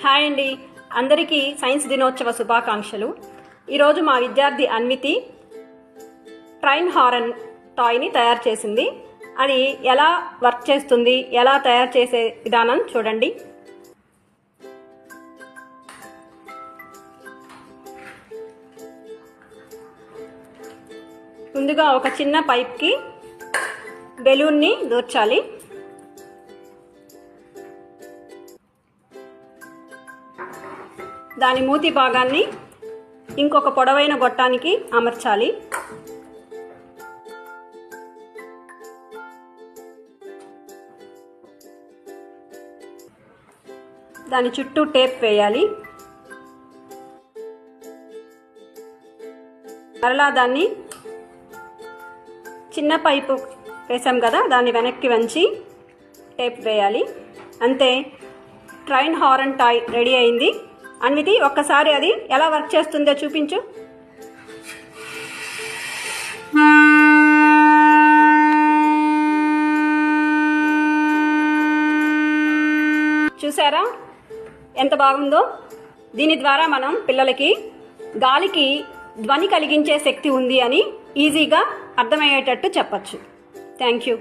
Hi అండి, అందరికీ science దినోత్సవ శుభాకాంక్షలు. ఈరోజు మా విద్యార్థి అన్వితి ట్రైన్ హారన్ టాయ్ని తయారు చేసింది. అది ఎలా వర్క్ చేస్తుంది, ఎలా తయారు చేసే విధానం చూడండి. ముందుగా ఒక చిన్న పైప్కి బెలూన్ని దూర్చాలి. దాని మూతి భాగాన్ని ఇంకొక పొడవైన గొట్టానికి అమర్చాలి. దాని చుట్టూ టేప్ వేయాలి. మరలా దాన్ని చిన్న పైపు వేసాం కదా, దాన్ని వెనక్కి వంచి టేప్ వేయాలి. అంతే, ట్రైన్ హారన్ టాయ్ రెడీ అయింది. అన్వితి, ఒక్కసారి అది ఎలా వర్క్ చేస్తుందో చూపించు. చూసారా ఎంత బాగుందో? దీని ద్వారా మనం పిల్లలకి గాలికి ధ్వని కలిగించే శక్తి ఉంది అని ఈజీగా అర్థమయ్యేటట్టు చెప్పచ్చు. Thank you.